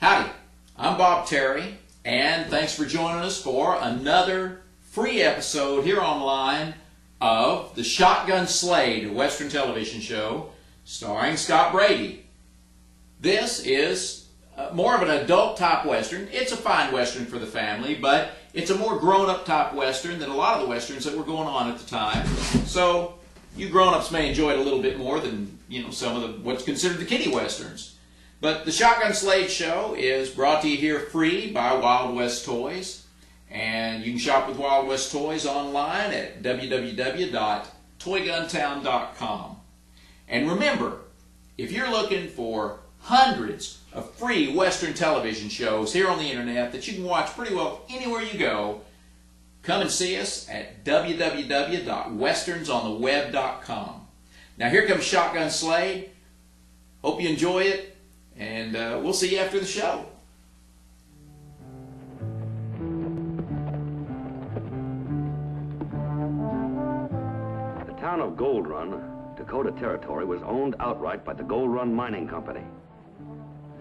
Howdy, I'm Bob Terry, and thanks for joining us for another free episode here online of the Shotgun Slade, a Western television show starring Scott Brady. This is more of an adult type Western. It's a fine Western for the family, but it's a more grown-up type Western than a lot of the Westerns that were going on at the time. So you grown-ups may enjoy it a little bit more than, some of what's considered the kiddie Westerns. But the Shotgun Slade show is brought to you here free by Wild West Toys. And you can shop with Wild West Toys online at www.toyguntown.com. And remember, if you're looking for hundreds of free Western television shows here on the internet that you can watch pretty well anywhere you go, come and see us at www.westernsontheweb.com. Now here comes Shotgun Slade. Hope you enjoy it, and we'll see you after the show. The town of Gold Run, Dakota Territory, was owned outright by the Gold Run Mining Company.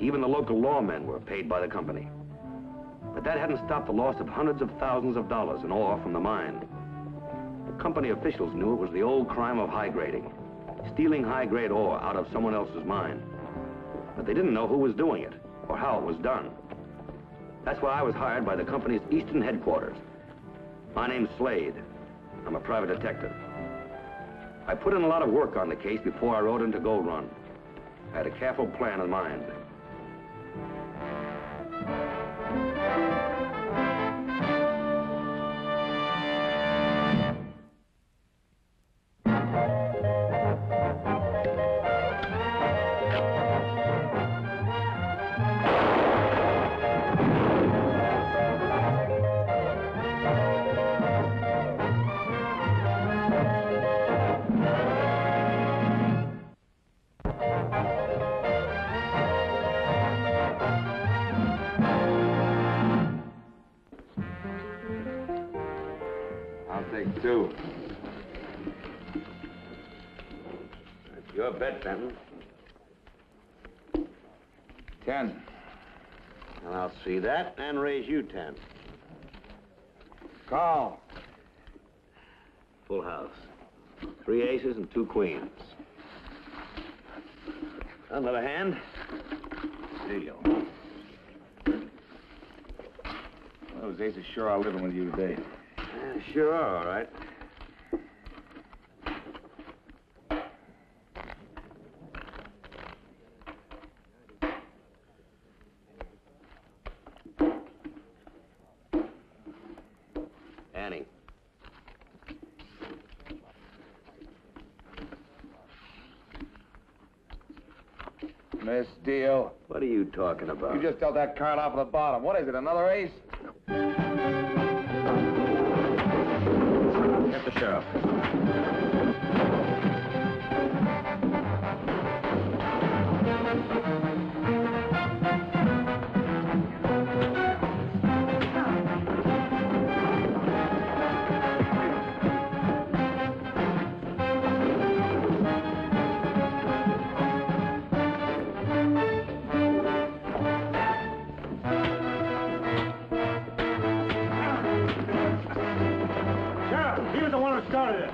Even the local lawmen were paid by the company. But that hadn't stopped the loss of hundreds of thousands of dollars in ore from the mine. The company officials knew it was the old crime of high grading, stealing high-grade ore out of someone else's mine. But they didn't know who was doing it or how it was done. That's why I was hired by the company's eastern headquarters. My name's Slade. I'm a private detective. I put in a lot of work on the case before I rode into Gold Run. I had a careful plan in mind. Take two. That's your bet, Benton. 10. And I'll see that and raise you 10. Call. Full house. 3 aces and 2 queens. On the other hand, deal. Those aces sure are living with you today. Sure are, all right. Annie. Miss Deal. What are you talking about? You just dealt that card off at the bottom. What is it, another ace? Get the sheriff. Started it.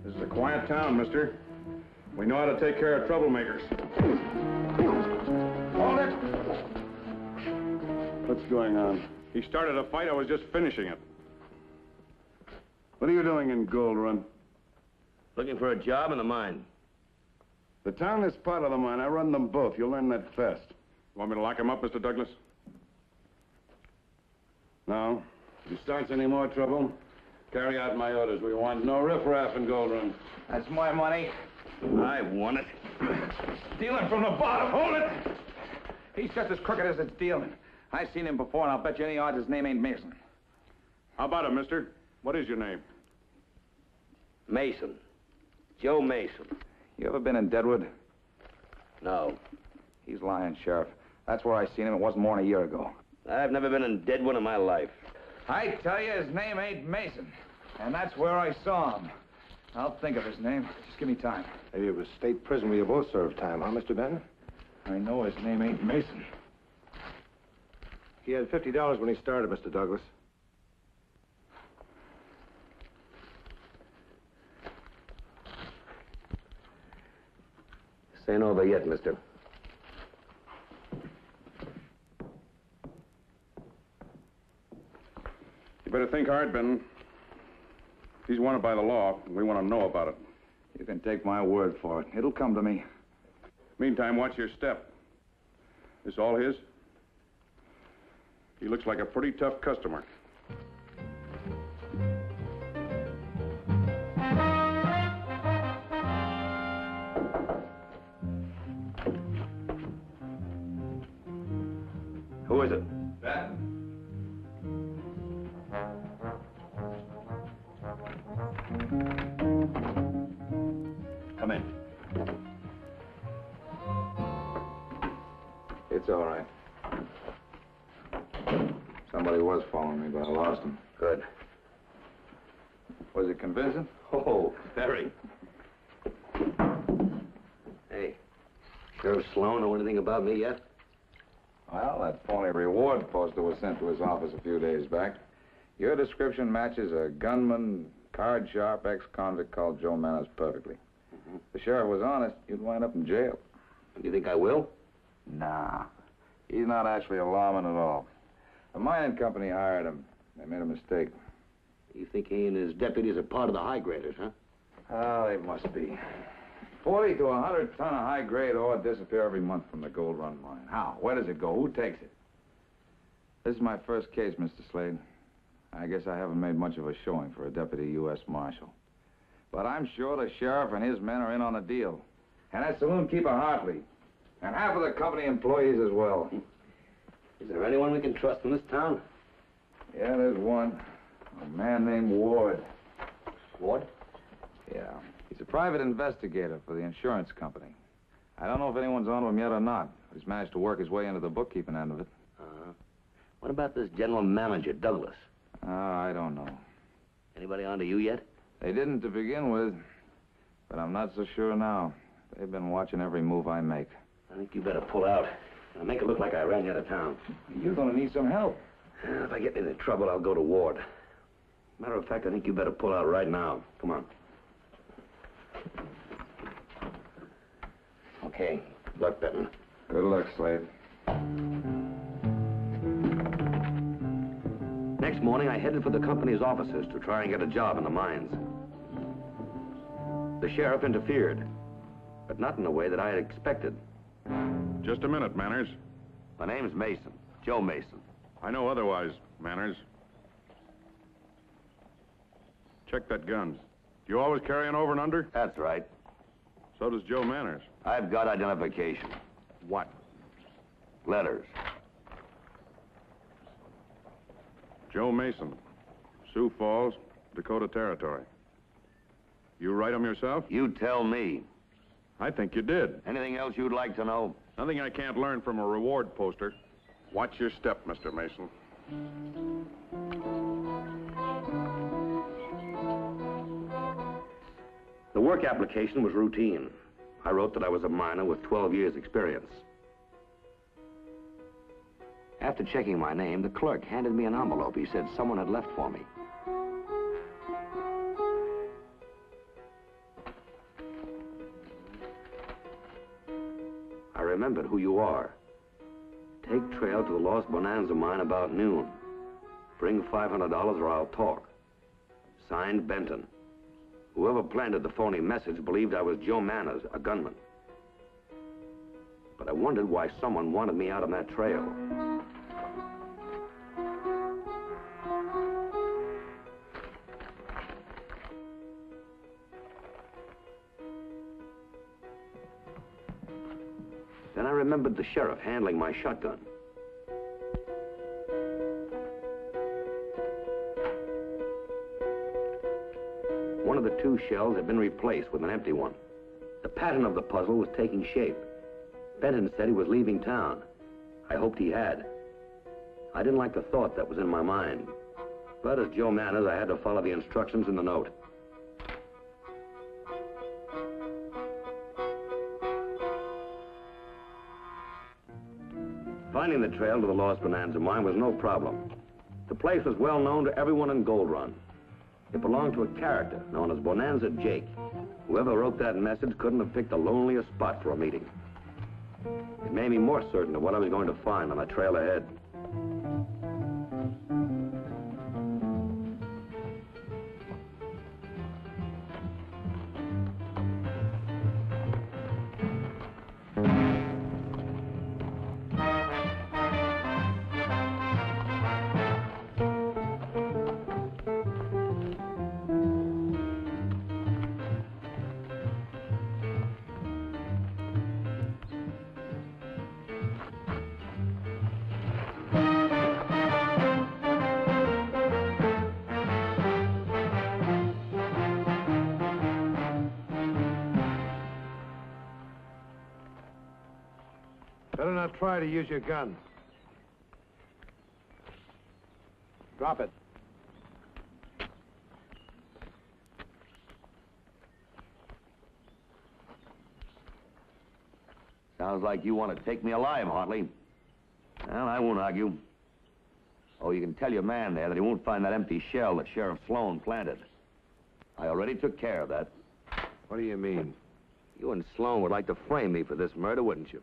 This is a quiet town, mister. We know how to take care of troublemakers. Hold it. What's going on? He started a fight. I was just finishing it. What are you doing in Gold Run? Looking for a job in the mine. The town is part of the mine. I run them both. You'll learn that fast. Want me to lock him up, Mr. Douglas? No. If he starts any more trouble, carry out my orders. We want no riffraff in Gold Run. That's my money. I want it. Stealing from the bottom. Hold it. He's just as crooked as it's stealing. I've seen him before, and I'll bet you any odds his name ain't Mason. How about it, mister? What is your name? Mason. Joe Mason. You ever been in Deadwood? No. He's lying, Sheriff. That's where I seen him. It wasn't more than a year ago. I've never been in Deadwood in my life. I tell you, his name ain't Mason. And that's where I saw him. I'll think of his name. Just give me time. Maybe it was state prison where you both served time, huh, Mr. Benton? I know his name ain't Mason. He had $50 when he started, Mr. Douglas. This ain't over yet, mister. You better think hard, Benton. He's wanted by the law, and we want to know about it. You can take my word for it. It'll come to me. Meantime, watch your step. This all his? He looks like a pretty tough customer. Who is it? Ben? Come in. It's all right. Somebody was following me, but I lost him. Good. Was it convincing? Oh, very. Hey, Sheriff Sloan know anything about me yet? Well, that phony reward poster was sent to his office a few days back. Your description matches a gunman, card sharp ex-convict called Joe Manners perfectly. If the sheriff was honest, you'd wind up in jail. Do you think I will? Nah, he's not actually a lawman at all. The mining company hired him. They made a mistake. You think he and his deputies are part of the high graders, huh? Oh, they must be. 40 to 100 ton of high-grade ore disappear every month from the Gold Run mine. How? Where does it go? Who takes it? This is my first case, Mr. Slade. I guess I haven't made much of a showing for a deputy U.S. Marshal. But I'm sure the sheriff and his men are in on the deal. And that saloon keeper Hartley. And half of the company employees as well. Is there anyone we can trust in this town? Yeah, there's one. A man named Ward. Ward? Yeah. He's a private investigator for the insurance company. I don't know if anyone's on to him yet or not, but he's managed to work his way into the bookkeeping end of it. What about this general manager, Douglas? I don't know. Anybody on to you yet? They didn't to begin with, but I'm not so sure now. They've been watching every move I make. I think you better pull out. I'll make it look like I ran you out of town. You're gonna need some help. If I get into trouble, I'll go to Ward. Matter of fact, I think you better pull out right now. Come on. Okay. Good luck, Benton. Good luck, Slade. Next morning, I headed for the company's offices to try and get a job in the mines. The sheriff interfered, but not in the way that I had expected. Just a minute, Manners. My name's Mason, Joe Mason. I know otherwise, Manners. Check that gun. You always carry an over and under? That's right. So does Joe Manners. I've got identification. What? Letters. Joe Mason, Sioux Falls, Dakota Territory. You write them yourself? You tell me. I think you did. Anything else you'd like to know? Nothing I can't learn from a reward poster. Watch your step, Mr. Mason. The work application was routine. I wrote that I was a miner with 12 years' experience. After checking my name, the clerk handed me an envelope he said someone had left for me. I remembered who you are. Take trail to the Lost Bonanza mine about noon. Bring $500 or I'll talk. Signed, Benton. Whoever planted the phony message believed I was Joe Manners, a gunman. But I wondered why someone wanted me out on that trail. Then I remembered the sheriff handling my shotgun. One of the two shells had been replaced with an empty one. The pattern of the puzzle was taking shape. Benton said he was leaving town. I hoped he had. I didn't like the thought that was in my mind. But as Joe Manners, I had to follow the instructions in the note. Finding the trail to the lost Bonanza mine was no problem. The place was well known to everyone in Gold Run. It belonged to a character known as Bonanza Jake. Whoever wrote that message couldn't have picked the loneliest spot for a meeting. It made me more certain of what I was going to find on the trail ahead. Better not try to use your gun. Drop it. Sounds like you want to take me alive, Hartley. Well, I won't argue. Oh, you can tell your man there that he won't find that empty shell that Sheriff Sloan planted. I already took care of that. What do you mean? You and Sloan would like to frame me for this murder, wouldn't you?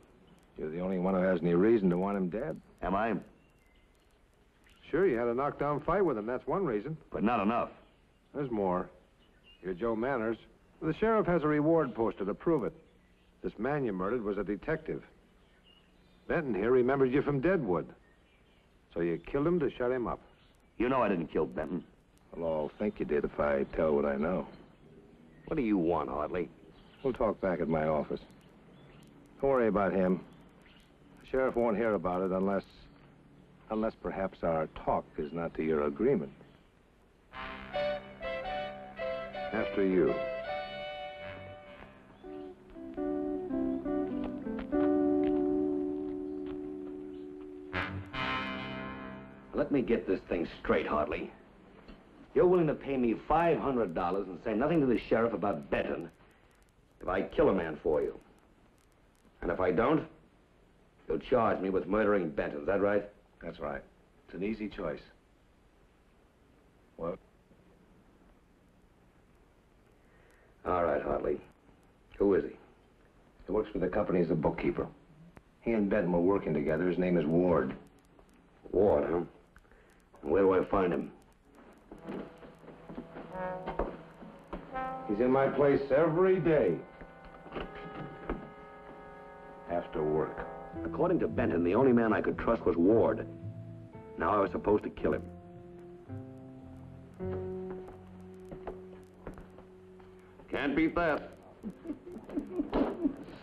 You're the only one who has any reason to want him dead. Am I? Sure, you had a knockdown fight with him. That's one reason. But not enough. There's more. You're Joe Manners. The sheriff has a reward poster to prove it. This man you murdered was a detective. Benton here remembered you from Deadwood. So you killed him to shut him up. You know I didn't kill Benton. Well, I'll think you did if I tell what I know. What do you want, Hartley? We'll talk back at my office. Don't worry about him. The sheriff won't hear about it unless perhaps our talk is not to your agreement. After you. Let me get this thing straight, Hartley. You're willing to pay me $500 and say nothing to the sheriff about Benton if I kill a man for you. And if I don't, you'll charge me with murdering Benton. Is that right? That's right. It's an easy choice. What? All right, Hartley. Who is he? He works for the company as a bookkeeper. He and Benton were working together. His name is Ward. Ward, huh? And where do I find him? He's in my place every day. After work. According to Benton, the only man I could trust was Ward. Now I was supposed to kill him. Can't beat that.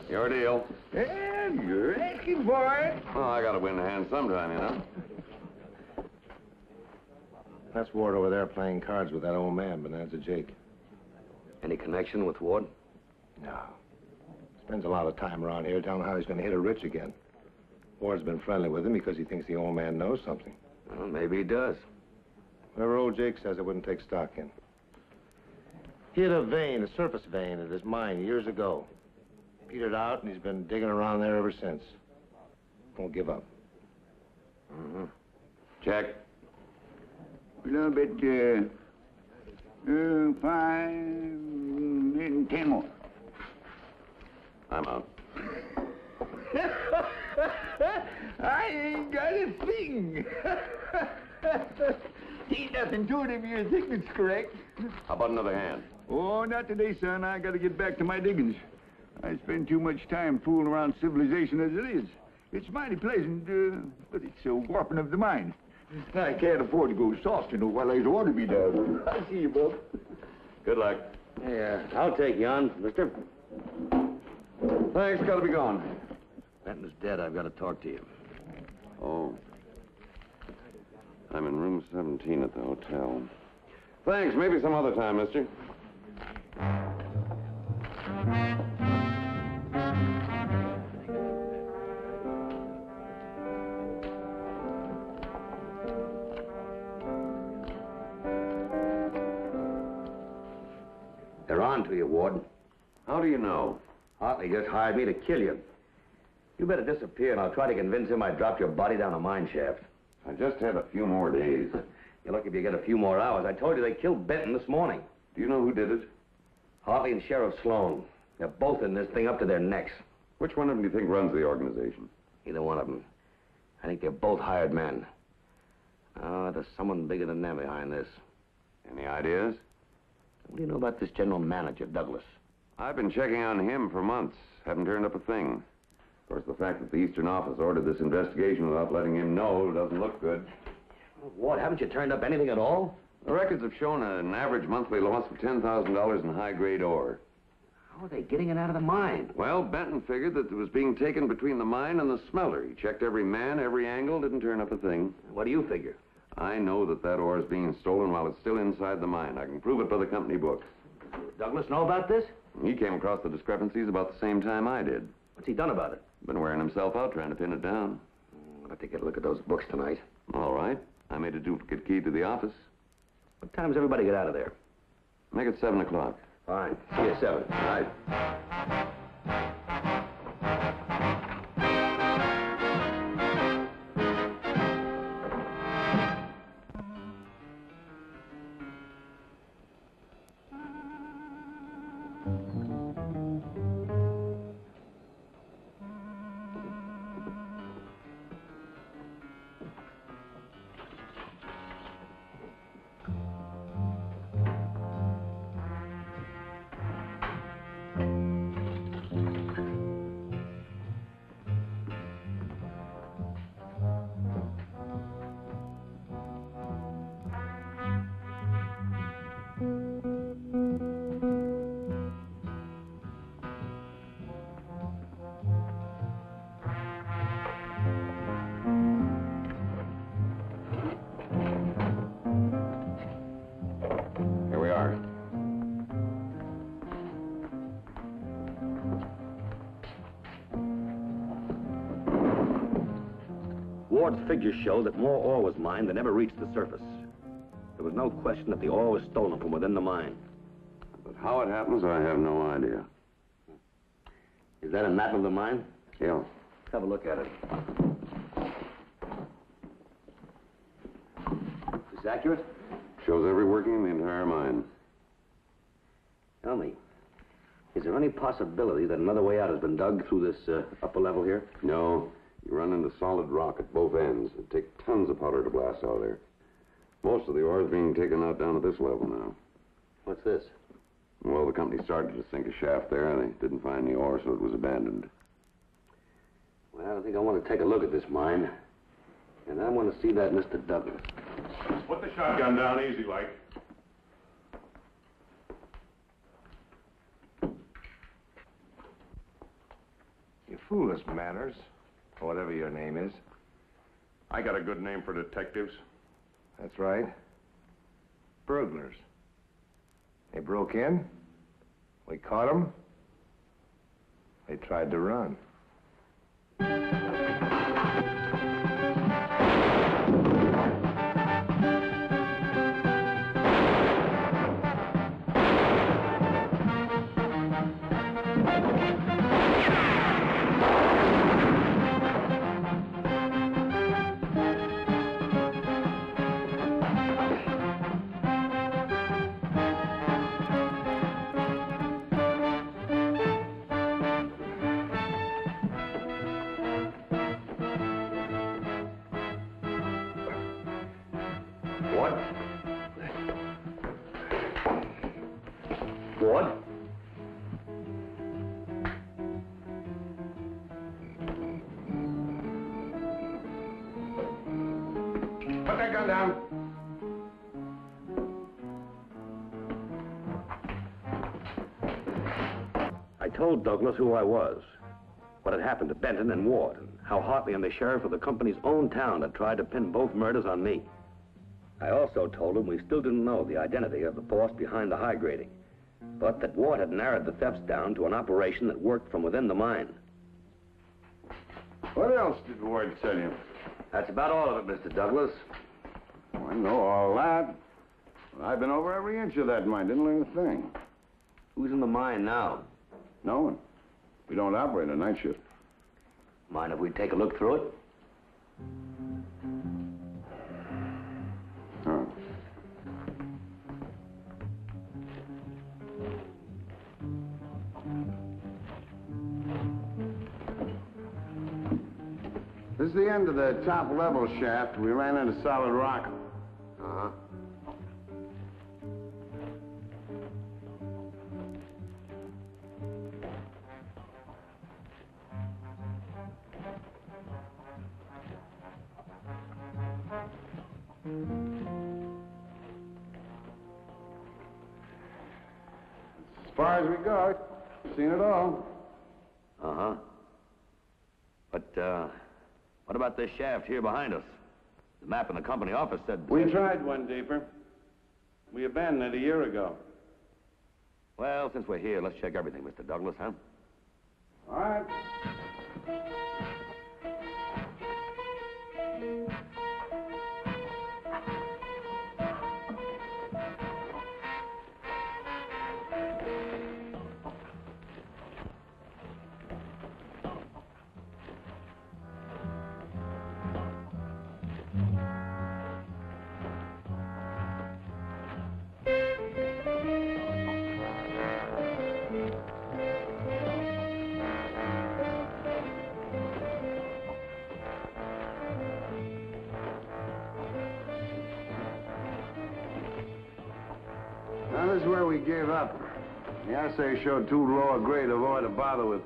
Your deal. And you're asking for it. Oh, I gotta win the hand sometime, you know. That's Ward over there playing cards with that old man, Bonanza Jake. Any connection with Ward? No. Spends a lot of time around here telling how he's going to hit her rich again. Ward's been friendly with him because he thinks the old man knows something. Well, maybe he does. Whatever old Jake says, I wouldn't take stock in. He had a vein, a surface vein, at his mine years ago. Petered out, and he's been digging around there ever since. Won't give up. Mm-hmm. Check. A little bit, 5 and 10 more. I'm out. I ain't got a thing. Ain't nothing to it if your thickness correct. How about another hand? Oh, not today, son. I gotta get back to my diggings. I spend too much time fooling around civilization as it is. It's mighty pleasant, but it's a warping of the mind. I can't afford to go soft, you know, while there's order to be done. I see you, Bob. Good luck. Yeah, I'll take you on, mister. Thanks, gotta be gone. Benton's dead. I've got to talk to you. Oh. I'm in room 17 at the hotel. Thanks, maybe some other time, mister. They're on to you, Ward. How do you know? Hartley just hired me to kill you. You better disappear, and I'll try to convince him I dropped your body down a mine shaft. I just had a few more days. You're lucky if you get a few more hours. I told you they killed Benton this morning. Do you know who did it? Hartley and Sheriff Sloan. They're both in this thing up to their necks. Which one of them do you think runs the organization? Either one of them. I think they're both hired men. Oh, there's someone bigger than them behind this. Any ideas? What do you know about this general manager, Douglas? I've been checking on him for months. Haven't turned up a thing. Of course, the fact that the Eastern Office ordered this investigation without letting him know doesn't look good. What, haven't you turned up anything at all? The records have shown an average monthly loss of $10,000 in high-grade ore. How are they getting it out of the mine? Well, Benton figured that it was being taken between the mine and the smelter. He checked every man, every angle, didn't turn up a thing. What do you figure? I know that that ore is being stolen while it's still inside the mine. I can prove it by the company books. Douglas know about this? He came across the discrepancies about the same time I did. What's he done about it? Been wearing himself out trying to pin it down. I'll have to get a look at those books tonight. All right. I made a duplicate key to the office. What time's everybody get out of there? Make it 7 o'clock. Fine. See you at 7. All right. Here we are. Ward's figures show that more ore was mined than ever reached the surface. There was no question that the ore was stolen from within the mine. But how it happens, I have no idea. Is that a map of the mine? Yeah. Let's have a look at it. Is this accurate? Shows every working in the entire mine. Tell me, is there any possibility that another way out has been dug through this upper level here? No. You run into solid rock at both ends. It'd take tons of powder to blast out of there. Most of the ore is being taken out down at this level now. What's this? Well, the company started to sink a shaft there. They didn't find the ore, so it was abandoned. Well, I think I want to take a look at this mine. And I want to see that Mr. Douglas. Put the shotgun down easy, like. You fool us, Manners, or whatever your name is. I got a good name for detectives. That's right. Burglars. They broke in. We caught them. They tried to run. Ward? Ward? Put that gun down. I told Douglas who I was, what had happened to Benton and Ward, and how Hartley and the sheriff of the company's own town had tried to pin both murders on me. I also told him we still didn't know the identity of the force behind the high grading, but that Ward had narrowed the thefts down to an operation that worked from within the mine. What else did Ward tell you? That's about all of it, Mr. Douglas. I know all that. I've been over every inch of that mine. Didn't learn a thing. Who's in the mine now? No one. We don't operate a night shift. Mind if we take a look through it? Oh. This is the end of the top level shaft. We ran into solid rock. Uh-huh. As far as we go, seen it all. Uh-huh. But, what about this shaft here behind us? The map in the company office said... We tried one deeper. We abandoned it a year ago. Well, since we're here, let's check everything, Mr. Douglas, huh? All right. Now, this is where we gave up. The assay showed too low a grade of ore to bother with.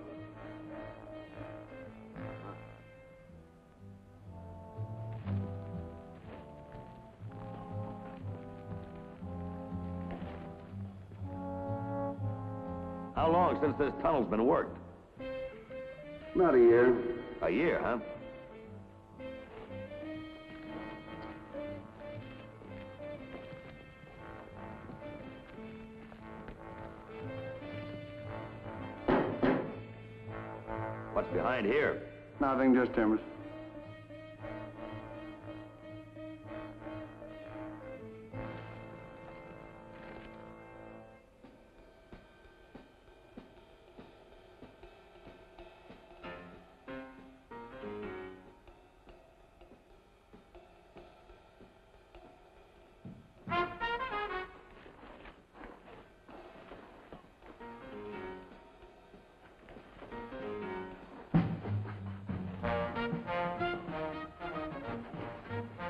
How long since this tunnel's been worked? About a year. A year, huh? What's behind here? Nothing, just timbers.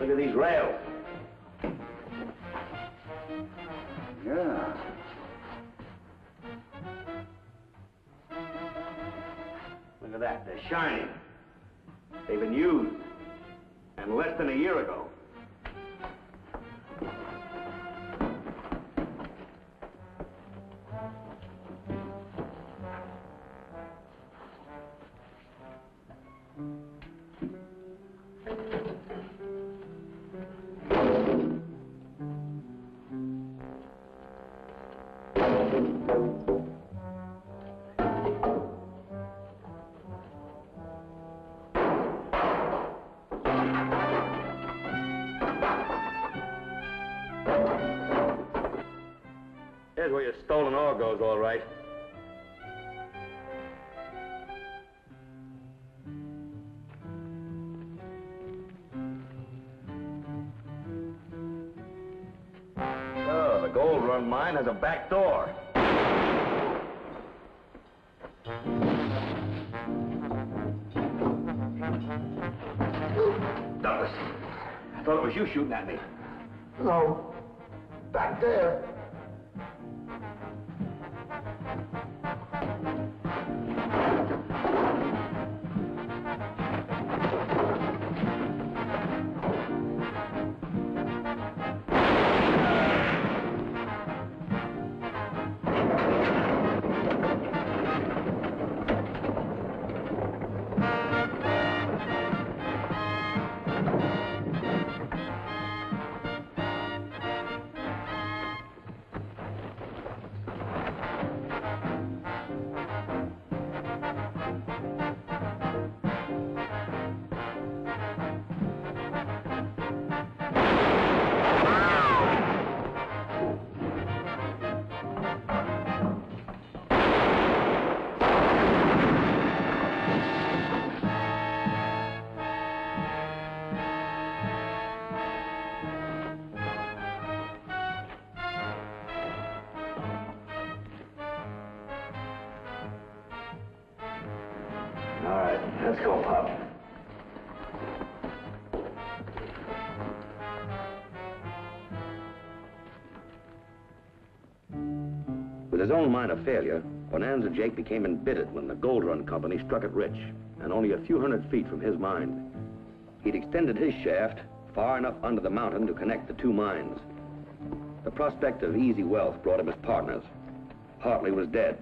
Look at these rails. Yeah. Look at that, they're shining. They've been used. And less than a year ago. Here's where your stolen ore goes, all right. Oh, the Gold Run mine has a back door. Douglas, I thought it was you shooting at me. No. Back there. Let's go, Pop. With his own mine a failure, Bonanza Jake became embittered when the Gold Run Company struck it rich, and only a few hundred feet from his mine. He'd extended his shaft far enough under the mountain to connect the two mines. The prospect of easy wealth brought him as partners. Hartley was dead,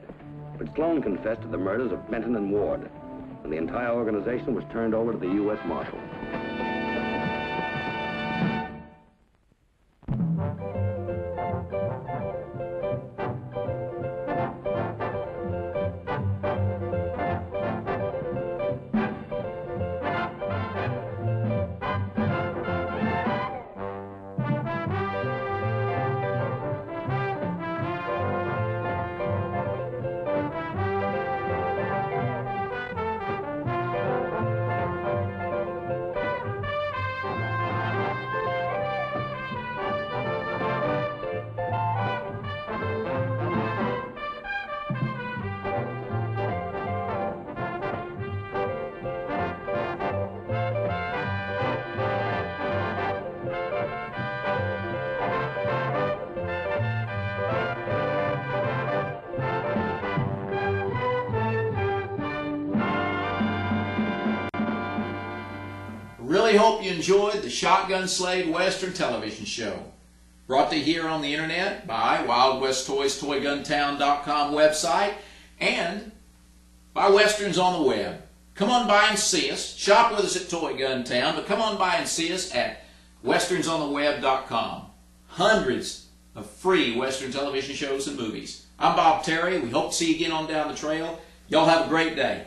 but Sloan confessed to the murders of Benton and Ward, and the entire organization was turned over to the U.S. Marshal. Really hope you enjoyed the Shotgun Slade Western television show. Brought to you here on the internet by Wild West Toys, ToyGunTown.com website, and by Westerns on the web. Come on by and see us. Shop with us at Toy Gun Town, but come on by and see us at WesternsOnTheWeb.com. Hundreds of free Western television shows and movies. I'm Bob Terry. We hope to see you again on Down the Trail. Y'all have a great day.